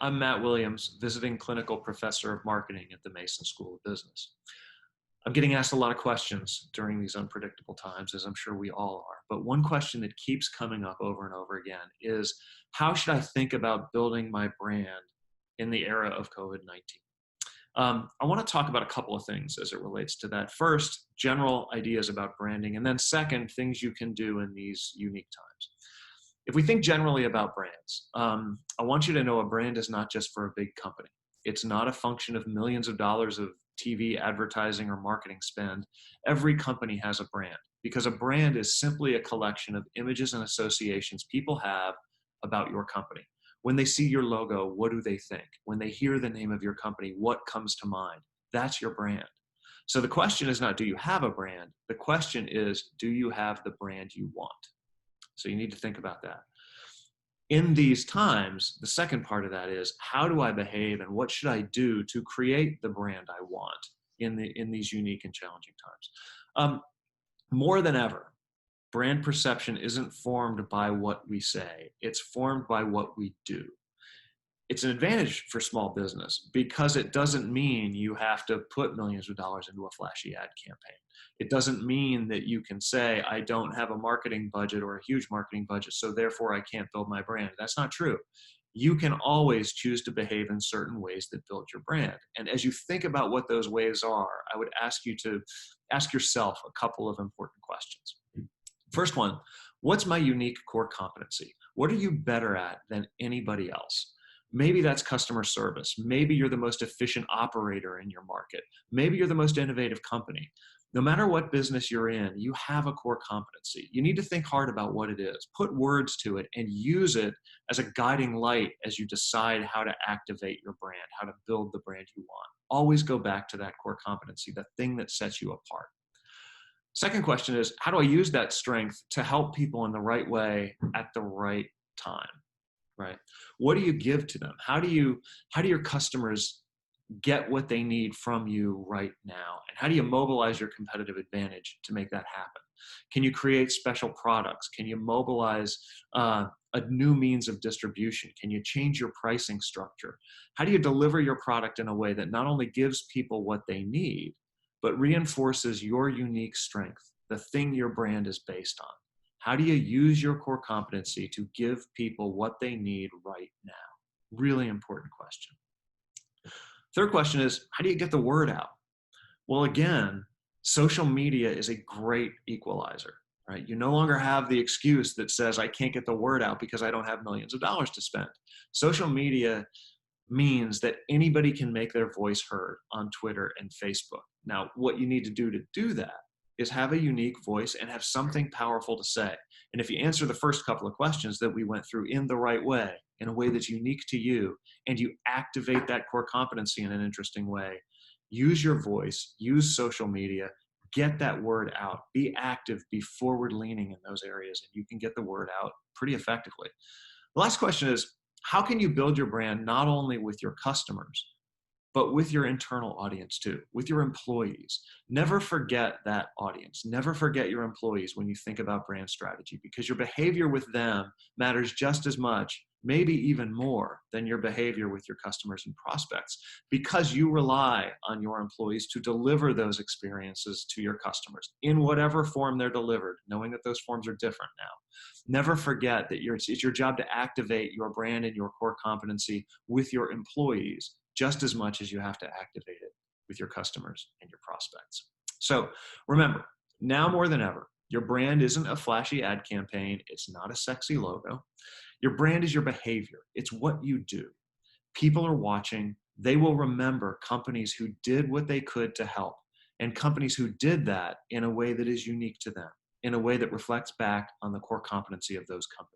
I'm Matt Williams, visiting clinical professor of marketing at the Mason School of Business. I'm getting asked a lot of questions during these unpredictable times, as I'm sure we all are. But one question that keeps coming up over and over again is, how should I think about building my brand in the era of COVID-19? I want to talk about a couple of things as it relates to that. First, general ideas about branding, and then second, things you can do in these unique times. If we think generally about brands, I want you to know a brand is not just for a big company. It's not a function of millions of dollars of TV advertising or marketing spend. Every company has a brand, because a brand is simply a collection of images and associations people have about your company. When they see your logo, what do they think? When they hear the name of your company, what comes to mind? That's your brand. So the question is not, do you have a brand? The question is, do you have the brand you want? So you need to think about that. In these times, the second part of that is, how do I behave and what should I do to create the brand I want in these unique and challenging times? More than ever, brand perception isn't formed by what we say, it's formed by what we do. It's an advantage for small business because it doesn't mean you have to put millions of dollars into a flashy ad campaign. It doesn't mean that you can say, I don't have a marketing budget or a huge marketing budget, so therefore I can't build my brand. That's not true. You can always choose to behave in certain ways that build your brand. And as you think about what those ways are, I would ask you to ask yourself a couple of important questions. First one, what's my unique core competency? What are you better at than anybody else? Maybe that's customer service. Maybe you're the most efficient operator in your market. Maybe you're the most innovative company. No matter what business you're in, you have a core competency. You need to think hard about what it is, put words to it, and use it as a guiding light as you decide how to activate your brand, how to build the brand you want. Always go back to that core competency, the thing that sets you apart. Second question is, how do I use that strength to help people in the right way at the right time? Right? What do you give to them? How do your customers get what they need from you right now? And how do you mobilize your competitive advantage to make that happen? Can you create special products? Can you mobilize a new means of distribution? Can you change your pricing structure? How do you deliver your product in a way that not only gives people what they need, but reinforces your unique strength, the thing your brand is based on? How do you use your core competency to give people what they need right now? Really important question. Third question is, how do you get the word out? Well, again, social media is a great equalizer, right? You no longer have the excuse that says, I can't get the word out because I don't have millions of dollars to spend. Social media means that anybody can make their voice heard on Twitter and Facebook. Now, what you need to do that is have a unique voice and have something powerful to say. And if you answer the first couple of questions that we went through in the right way, in a way that's unique to you, and you activate that core competency in an interesting way, use your voice, use social media, get that word out, be active, be forward leaning in those areas, and you can get the word out pretty effectively. The last question is, how can you build your brand not only with your customers, but with your internal audience too, with your employees? Never forget that audience. Never forget your employees when you think about brand strategy, because your behavior with them matters just as much, maybe even more, than your behavior with your customers and prospects, because you rely on your employees to deliver those experiences to your customers in whatever form they're delivered, knowing that those forms are different now. Never forget that it's your job to activate your brand and your core competency with your employees just as much as you have to activate it with your customers and your prospects. So remember, now more than ever, your brand isn't a flashy ad campaign. It's not a sexy logo. Your brand is your behavior. It's what you do. People are watching. They will remember companies who did what they could to help, and companies who did that in a way that is unique to them, in a way that reflects back on the core competency of those companies.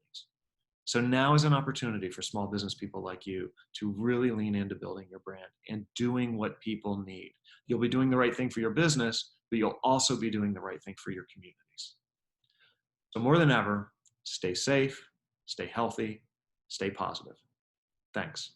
So now is an opportunity for small business people like you to really lean into building your brand and doing what people need. You'll be doing the right thing for your business, but you'll also be doing the right thing for your communities. So more than ever, stay safe, stay healthy, stay positive. Thanks.